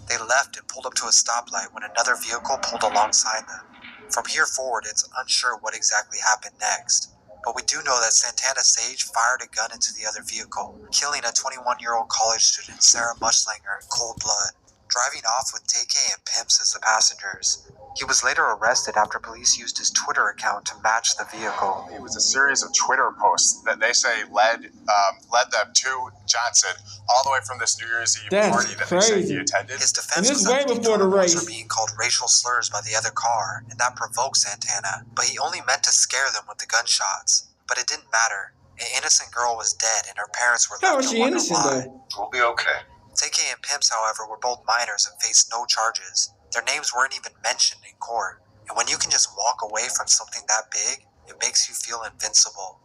They left and pulled up to a stoplight when another vehicle pulled alongside them. From here forward, it's unsure what exactly happened next, but we do know that Santana Sage fired a gun into the other vehicle, killing a 21-year-old college student, Sarah Muschlanger, in cold blood, driving off with Tay-K and pimps as the passengers. He was later arrested after police used his Twitter account to match the vehicle. It was a series of Twitter posts that they say led them to Johnson all the way from this New Year's Eve party that they say he attended. His defense was that the Daytona Boyz were being called racial slurs by the other car, and that provoked Santana. But he only meant to scare them with the gunshots. But it didn't matter. An innocent girl was dead, and her parents were left to wonder why. We'll be okay. Tay-K and pimps, however, were both minors and faced no charges. Their names weren't even mentioned in court. And when you can just walk away from something that big, it makes you feel invincible.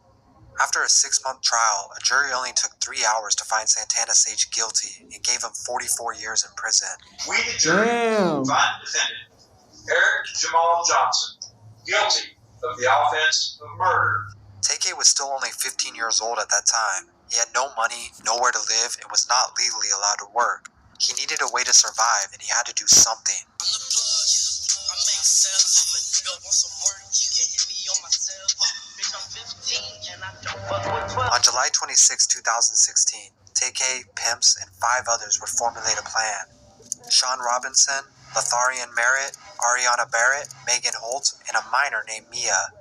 After a 6-month trial, a jury only took 3 hours to find Santana Sage guilty and gave him 44 years in prison. We, the jury, find the defendant, Eric Jamal Johnson, guilty of the offense of murder. Tay-K was still only 15 years old at that time. He had no money, nowhere to live, and was not legally allowed to work. He needed a way to survive, and he had to do something. On July 26, 2016, Tay-K, pimps, and 5 others would formulate a plan. Sean Robinson, Lotharian Merritt, Ariana Barrett, Megan Holt, and a minor named Mia.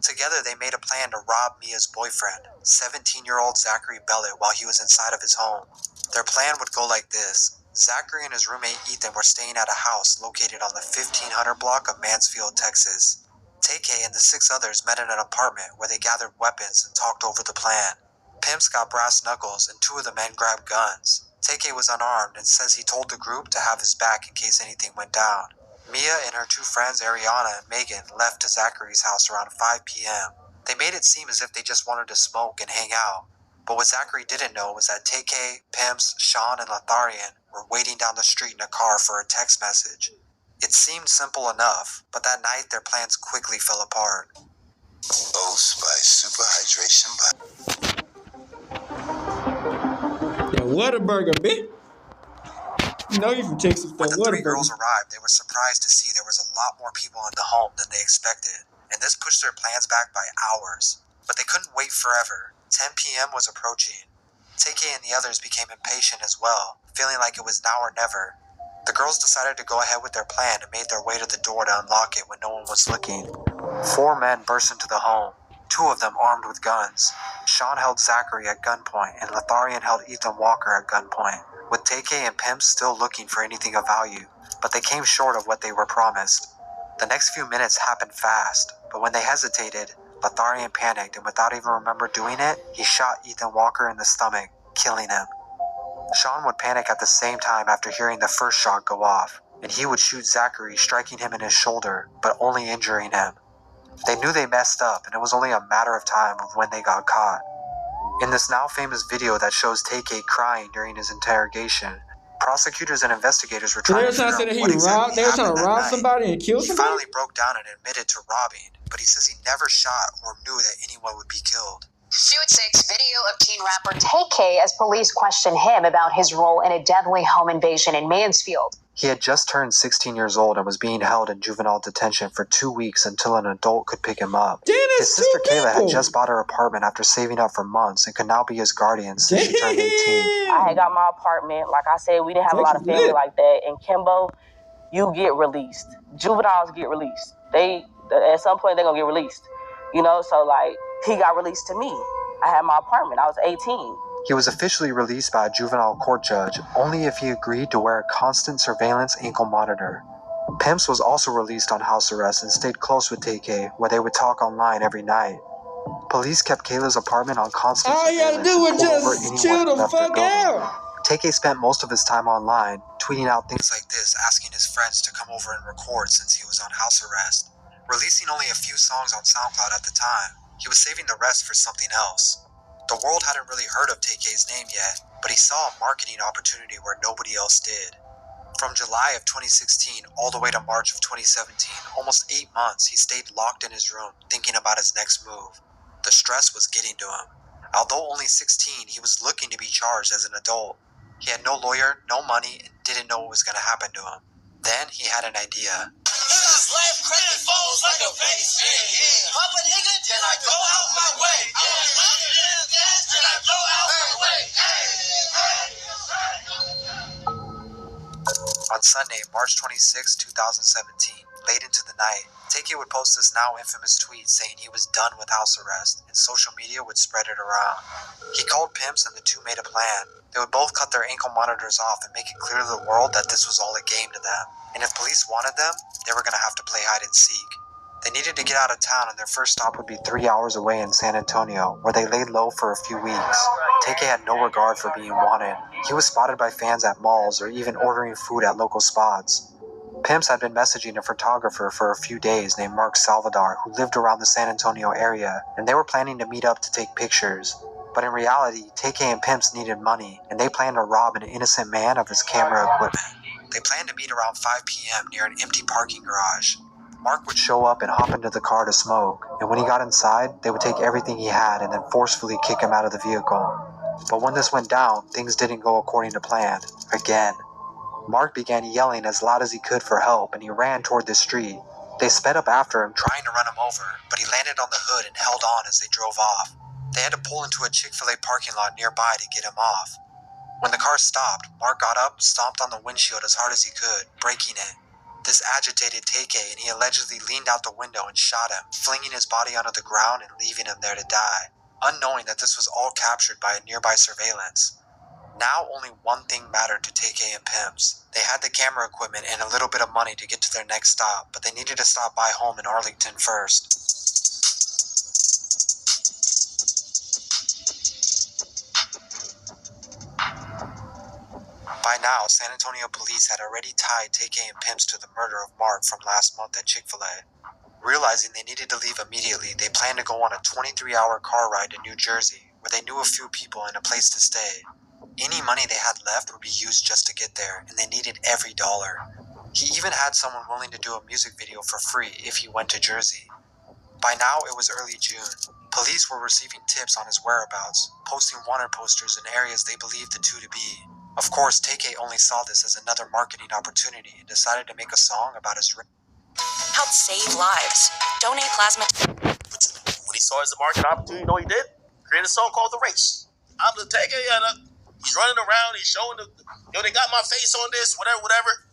Together, they made a plan to rob Mia's boyfriend, 17-year-old Zachary Bellet, while he was inside of his home. Their plan would go like this. Zachary and his roommate Ethan were staying at a house located on the 1500 block of Mansfield, Texas. Tay-K and the 6 others met in an apartment where they gathered weapons and talked over the plan. Pimps got brass knuckles and 2 of the men grabbed guns. Tay-K was unarmed and says he told the group to have his back in case anything went down. Mia and her 2 friends Ariana and Megan left to Zachary's house around 5 p.m. They made it seem as if they just wanted to smoke and hang out. But what Zachary didn't know was that Tay-K, Pimps, Sean, and Lotharian were waiting down the street in a car for a text message. It seemed simple enough, but that night their plans quickly fell apart. Boast by superhydration by... Yeah, Whataburger, bitch. You know you can take some When the 3 girls arrived, they were surprised to see there was a lot more people in the home than they expected, and this pushed their plans back by hours. But they couldn't wait forever. 10 p.m. was approaching. Tay-K and the others became impatient as well, feeling like it was now or never. The girls decided to go ahead with their plan and made their way to the door to unlock it when no one was looking. 4 men burst into the home, 2 of them armed with guns. Sean held Zachary at gunpoint, and Lotharian held Ethan Walker at gunpoint, with Tay-K and Pimps still looking for anything of value, but they came short of what they were promised. The next few minutes happened fast, but when they hesitated, Lotharian panicked, and without even remember doing it, he shot Ethan Walker in the stomach, killing him. Sean would panic at the same time after hearing the first shot go off, and he would shoot Zachary, striking him in his shoulder, but only injuring him. They knew they messed up, and it was only a matter of time of when they got caught. In this now famous video that shows Tay-K crying during his interrogation, prosecutors and investigators were trying to figure out what exactly happened that night. Somebody and kill somebody? He finally broke down and admitted to robbing, but he says he never shot or knew that anyone would be killed. New at 6, video of teen rapper Tay-K as police question him about his role in a deadly home invasion in Mansfield. He had just turned 16 years old and was being held in juvenile detention for 2 weeks until an adult could pick him up. His sister Kayla had just bought her apartment after saving up for months and could now be his guardian since she turned 18. I had got my apartment. Like I said, we didn't have a lot of family like that. In Kimbo, you get released. Juveniles get released. At some point, they're going to get released. You know, so like, he got released to me. I had my apartment. I was 18. He was officially released by a juvenile court judge only if he agreed to wear a constant surveillance ankle monitor. Pimps was also released on house arrest and stayed close with Tay-K, where they would talk online every night. Police kept Kayla's apartment on constant All you gotta surveillance do and is pulled over just anyone chill who the left their fuck building. out. Tay-K spent most of his time online, tweeting out things like this, asking his friends to come over and record since he was on house arrest. Releasing only a few songs on SoundCloud at the time, he was saving the rest for something else. The world hadn't really heard of Tay-K's name yet, but he saw a marketing opportunity where nobody else did. From July of 2016 all the way to March of 2017, almost 8 months, he stayed locked in his room thinking about his next move. The stress was getting to him. Although only 16, he was looking to be charged as an adult. He had no lawyer, no money, and didn't know what was going to happen to him. Then he had an idea. On Sunday, March 26, 2017, late into the night, Tay-K would post this now infamous tweet saying he was done with house arrest, and social media would spread it around. He called Pimps and the two made a plan. They would both cut their ankle monitors off and make it clear to the world that this was all a game to them. And if police wanted them, they were going to have to play hide and seek. They needed to get out of town, and their first stop would be 3 hours away in San Antonio, where they laid low for a few weeks. Tay-K had no regard for being wanted. He was spotted by fans at malls or even ordering food at local spots. Pimps had been messaging a photographer for a few days named Mark Saldivar, who lived around the San Antonio area, and they were planning to meet up to take pictures. But in reality, Tay-K and Pimps needed money, and they planned to rob an innocent man of his camera equipment. They planned to meet around 5 p.m. near an empty parking garage. Mark would show up and hop into the car to smoke, and when he got inside, they would take everything he had and then forcefully kick him out of the vehicle. But when this went down, things didn't go according to plan. Again. Mark began yelling as loud as he could for help, and he ran toward the street. They sped up after him, trying to run him over, but he landed on the hood and held on as they drove off. They had to pull into a Chick-fil-A parking lot nearby to get him off. When the car stopped, Mark got up, stomped on the windshield as hard as he could, breaking it. This agitated Tay-K, and he allegedly leaned out the window and shot him, flinging his body onto the ground and leaving him there to die, unknowing that this was all captured by a nearby surveillance. Now only one thing mattered to Tay-K and Pimps. They had the camera equipment and a little bit of money to get to their next stop, but they needed to stop by home in Arlington first. By now, San Antonio police had already tied Tay-K and Pimps to the murder of Mark from last month at Chick-fil-A. Realizing they needed to leave immediately, they planned to go on a 23-hour car ride to New Jersey, where they knew a few people and a place to stay. Any money they had left would be used just to get there, and they needed every dollar. He even had someone willing to do a music video for free if he went to Jersey. By now, it was early June. Police were receiving tips on his whereabouts, posting wanted posters in areas they believed the two to be. Of course, Tay-K only saw this as another marketing opportunity and decided to make a song about his race. Help save lives. Donate plasma. When he saw it as a market opportunity, you know what he did? Created a song called The Race. I'm the Tay-K, and he's running around, he's showing they got my face on this, whatever.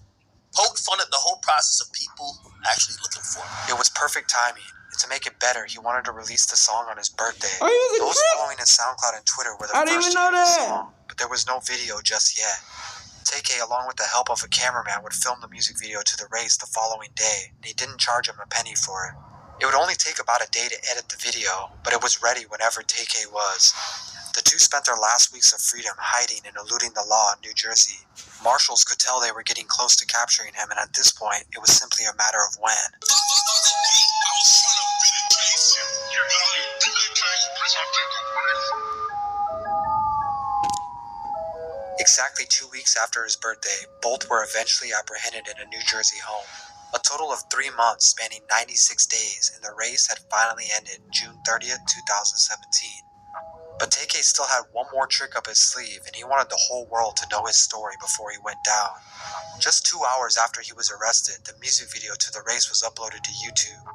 Poke fun at the whole process of people actually looking for him. It was perfect timing. And to make it better, he wanted to release the song on his birthday. Oh, he was a Those creep. following his SoundCloud and Twitter were the I didn't first even to know hear the that. song, but there was no video just yet. Tay-K, along with the help of a cameraman, would film the music video to The Race the following day, and he didn't charge him a penny for it. It would only take about a day to edit the video, but it was ready whenever Tay-K was. The two spent their last weeks of freedom hiding and eluding the law in New Jersey. Marshals could tell they were getting close to capturing him, and at this point, it was simply a matter of when. Exactly 2 weeks after his birthday, both were eventually apprehended in a New Jersey home. A total of 3 months spanning 96 days, and the race had finally ended June 30th, 2017. But Tay-K still had one more trick up his sleeve, and he wanted the whole world to know his story before he went down. Just 2 hours after he was arrested, the music video to The Race was uploaded to YouTube.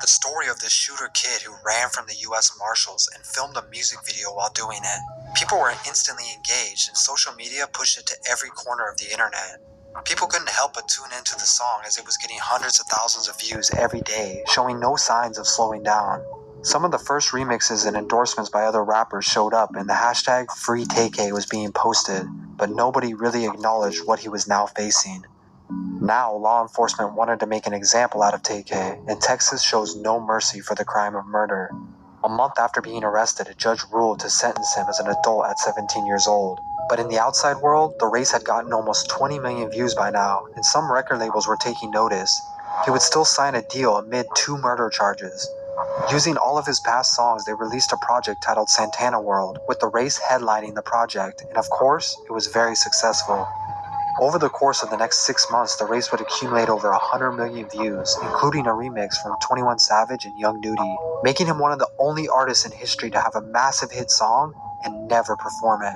The story of this shooter kid who ran from the U.S. Marshals and filmed a music video while doing it. People were instantly engaged, and social media pushed it to every corner of the internet. People couldn't help but tune into the song as it was getting hundreds of thousands of views every day, showing no signs of slowing down. Some of the first remixes and endorsements by other rappers showed up, and the hashtag Free Tay-K was being posted, but nobody really acknowledged what he was now facing. Now, law enforcement wanted to make an example out of Tay-K, and Texas shows no mercy for the crime of murder. A month after being arrested, a judge ruled to sentence him as an adult at 17 years old. But in the outside world, the race had gotten almost 20 million views by now, and some record labels were taking notice. He would still sign a deal amid 2 murder charges. Using all of his past songs, they released a project titled Santana World, with the race headlining the project, and of course, it was very successful. Over the course of the next 6 months, the race would accumulate over 100 million views, including a remix from 21 Savage and Young Nudy, making him one of the only artists in history to have a massive hit song and never perform it.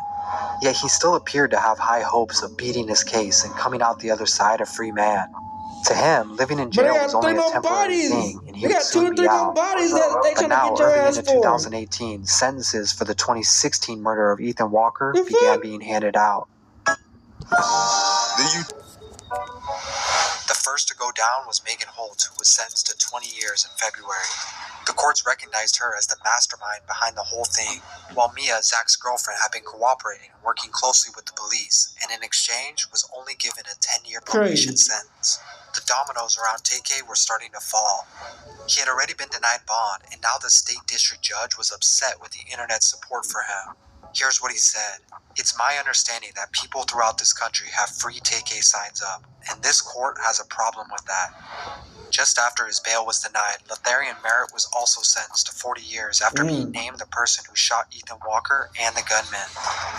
Yet he still appeared to have high hopes of beating his case and coming out the other side a free man. To him, living in jail was only a temporary thing, and he would soon be out. But now, early into 2018, sentences for the 2016 murder of Ethan Walker began being handed out. The first to go down was Megan Holt, who was sentenced to 20 years in February. The courts recognized her as the mastermind behind the whole thing, while Mia, Zach's girlfriend, had been cooperating and working closely with the police, and in exchange was only given a 10-year probation sentence. The dominoes around Tay-K were starting to fall. He had already been denied bond, and now the state district judge was upset with the internet's support for him. Here's what he said. It's my understanding that people throughout this country have free Tay-K signs up, and this court has a problem with that. Just after his bail was denied, Letharian Merritt was also sentenced to 40 years after being named the person who shot Ethan Walker and the gunman.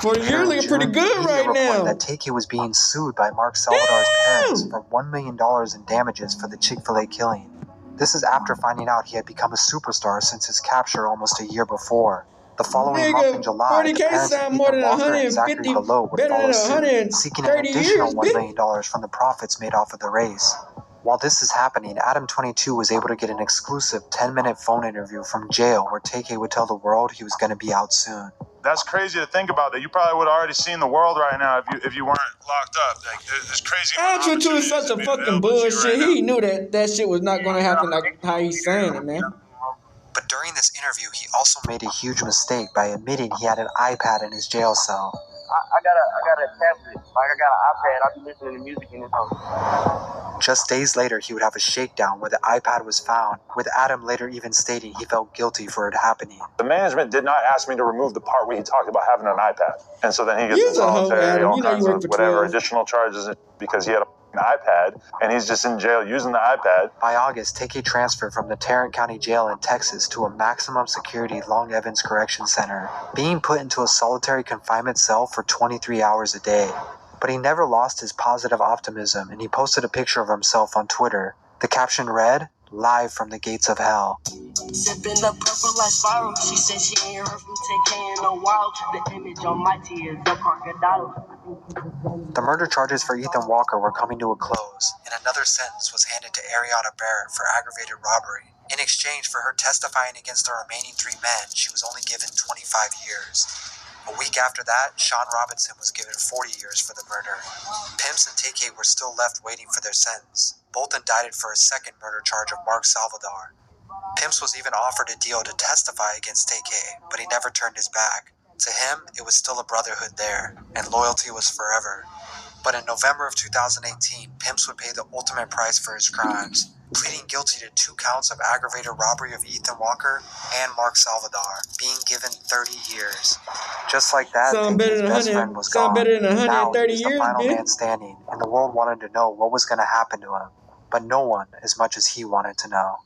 40 years looking pretty good right now. That Tay-K was being sued by Mark Saldivar's parents for $1 million in damages for the Chick-fil-A killing. This is after finding out he had become a superstar since his capture almost a year before. The following month in July, the parents of Ethan Walker and Zachary Below would follow suit, seeking an additional $1 million from the profits made off of the race. While this is happening, Adam 22 was able to get an exclusive 10-minute phone interview from jail where Tay-K would tell the world he was going to be out soon. That's crazy to think about. That you probably would have already seen the world right now if you weren't locked up. Like, it's crazy. Adam 22 is such a fucking bullshit. He knew that shit was not going to happen like how he's saying it, man. But during this interview, he also made a huge mistake by admitting he had an iPad in his jail cell. I got a tablet. Like, I got an iPad. I be listening to music in this house. Just days later, he would have a shakedown where the iPad was found, with Adam later even stating he felt guilty for it happening. The management did not ask me to remove the part where he talked about having an iPad. And so then he gets involuntary, all kinds of whatever additional charges because he had an iPad, and he's just in jail using the iPad. By August, Tay-K transferred from the Tarrant County Jail in Texas to a maximum security Long Evans Correction Center, being put into a solitary confinement cell for 23 hours a day. But he never lost his positive optimism, and he posted a picture of himself on Twitter. The caption read, "Live from the gates of hell." Sipping the purple like spiral. She said she ain't heard from Tay-K in a while. The image on my tea is a crocodile. The murder charges for Ethan Walker were coming to a close, and another sentence was handed to Ariana Barrett for aggravated robbery. In exchange for her testifying against the remaining 3 men, she was only given 25 years. A week after that, Sean Robinson was given 40 years for the murder. Pimps and Tay-K were still left waiting for their sentence, both indicted for a second murder charge of Mark Saldivar. Pimps was even offered a deal to testify against Tay-K, but he never turned his back. To him, it was still a brotherhood there, and loyalty was forever. But in November of 2018, Pimps would pay the ultimate price for his crimes, pleading guilty to 2 counts of aggravated robbery of Ethan Walker and Mark Saldivar, being given 30 years. Just like that, Tay-K's best friend was gone. Now he was the final man standing, and the world wanted to know what was going to happen to him. But no one as much as he wanted to know.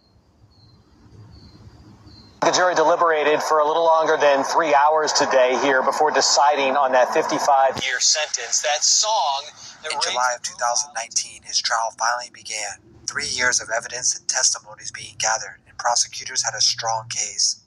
The jury deliberated for a little longer than 3 hours today here before deciding on that 55-year sentence. That song... In July of 2019, his trial finally began. 3 years of evidence and testimonies being gathered, and prosecutors had a strong case.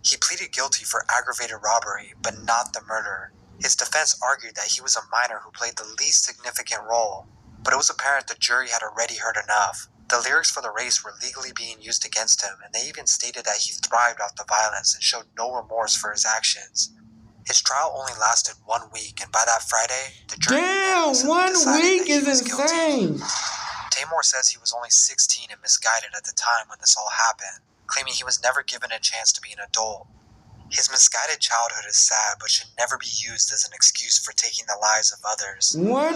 He pleaded guilty for aggravated robbery, but not the murder. His defense argued that he was a minor who played the least significant role, but it was apparent the jury had already heard enough. The lyrics for the race were legally being used against him, and they even stated that he thrived off the violence and showed no remorse for his actions. His trial only lasted 1 week, and by that Friday, the jury decided that he was guilty. Tamor says he was only 16 and misguided at the time when this all happened. claiming he was never given a chance to be an adult. His misguided childhood is sad, but should never be used as an excuse for taking the lives of others.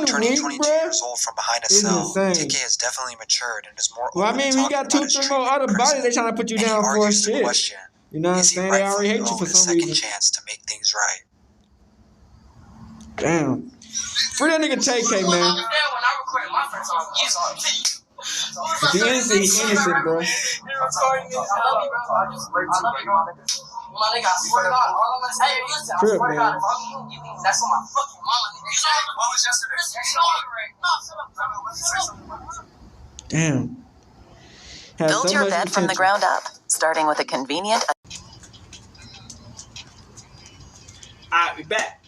Turning 22 years old from behind a cell, Tay-K has definitely matured and is more open to talking about his treatment in prison. They trying to put you down for shit. Question, you know what I'm saying? They already hate you for some reason. Chance to make things right. Damn. Free that nigga Tay-K, man. If he's innocent, he's innocent, bro. My nigga, I swear to God, all I'm gonna say is, I swear to God, if I'm you think that's what my fucking mama nigga. What was yesterday? Damn. Build your bed from the ground up, starting with a convenient. Alright, we back.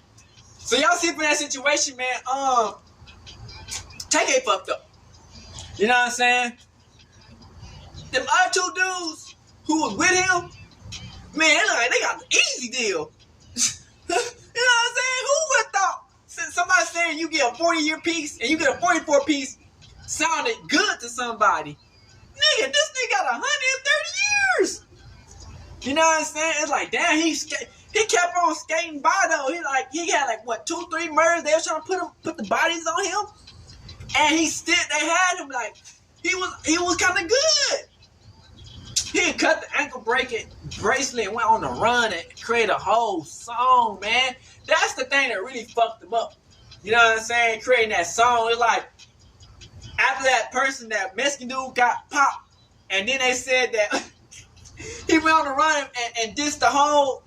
So y'all see from that situation, man, Tay-K fucked up. You know what I'm saying? Them other two dudes who was with him, man, it look like they got the easy deal. You know what I'm saying? Who would have thought somebody saying you get a 40-year piece and you get a 44-piece sounded good to somebody? Nigga, this nigga got 130 years. You know what I'm saying? It's like, damn, he kept on skating by though. He had like what 2-3 murders. They was trying to put the bodies on him, and they had him like he was kind of good. He cut the ankle breaking bracelet and went on the run and created a whole song, man. That's the thing that really fucked him up. You know what I'm saying? Creating that song. It's like after that person, that Mexican dude got popped, and then they said that he went on the run and dissed the whole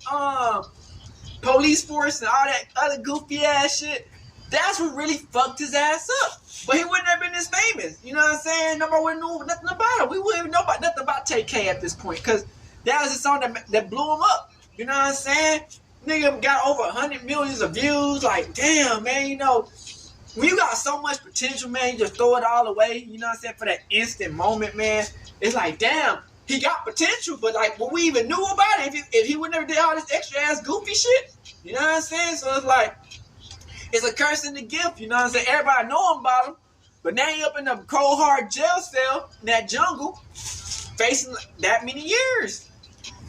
police force and all that other goofy ass shit. That's what really fucked his ass up. But he wouldn't have been this famous. You know what I'm saying? Nobody would know nothing about it. We wouldn't even know nothing about Tay-K at this point, because that was the song that blew him up. You know what I'm saying? Nigga got over 100 million of views. Like, damn, man, you know, when you got so much potential, man, you just throw it all away. You know what I'm saying? For that instant moment, man. It's like, damn, he got potential, but like, what we even knew about it if he would never did all this extra ass goofy shit. You know what I'm saying? So it's like, it's a curse and a gift, you know what I'm saying? Everybody know him about him, but now he up in the cold hard jail cell in that jungle, facing that many years.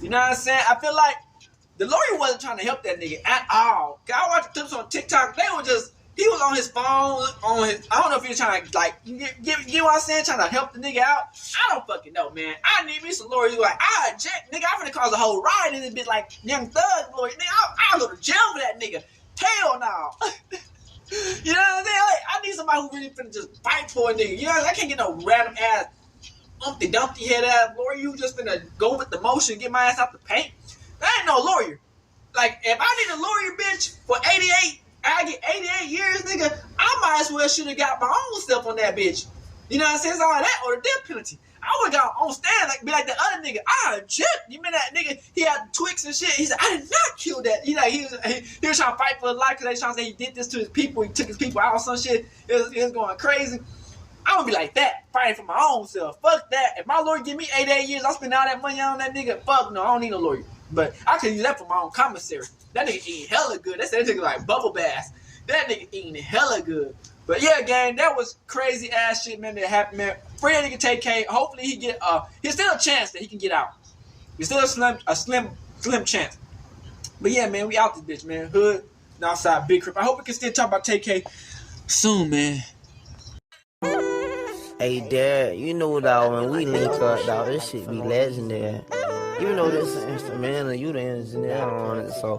You know what I'm saying? I feel like the lawyer wasn't trying to help that nigga at all. I watched clips on TikTok. He was on his phone, I don't know if he was trying to, like, you get what I'm saying? Trying to help the nigga out. I don't fucking know, man. I need me some lawyers like, nigga, I'm finna cause a whole riot in this bitch like Young Thug lawyer. Nigga, I'll go to jail for that nigga. Hell no. You know what I'm saying? Like, I need somebody who really finna just fight for a nigga. You know what I'm saying? I can't get no random ass, Humpty Dumpty head ass lawyer. You just finna go with the motion and get my ass out the paint. That ain't no lawyer. Like, if I need a lawyer, bitch, for 88, I get 88 years, nigga, I might as well should have got my own self on that bitch. You know what I'm saying? It's all that or the death penalty. I would have got on stand, like, be like the other nigga. I object. You mean that nigga, he had Twix and shit. He said, I did not kill that. He was trying to fight for his life because they trying to say he did this to his people. He took his people out or some shit. It was going crazy. I would be like that, fighting for my own self. Fuck that. If my lawyer give me 88 years, I'll spend all that money on that nigga. Fuck no, I don't need no lawyer. But I could use that for my own commissary. That nigga eating hella good. That nigga like bubble baths. That nigga eating hella good. But yeah, gang, that was crazy ass shit, man, that happened, man. Free that nigga Tay-K. Hopefully he get he's still a chance that he can get out. There's still a slim chance. But yeah, man, we out this bitch, man. Hood, Northside, Big Crip. I hope we can still talk about Tay-K soon, man. Hey, Dad, you know, dog, when we link up, dog, this shit be legendary. You know this instrumental, you the engineer on it, so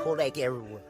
Kodak everywhere.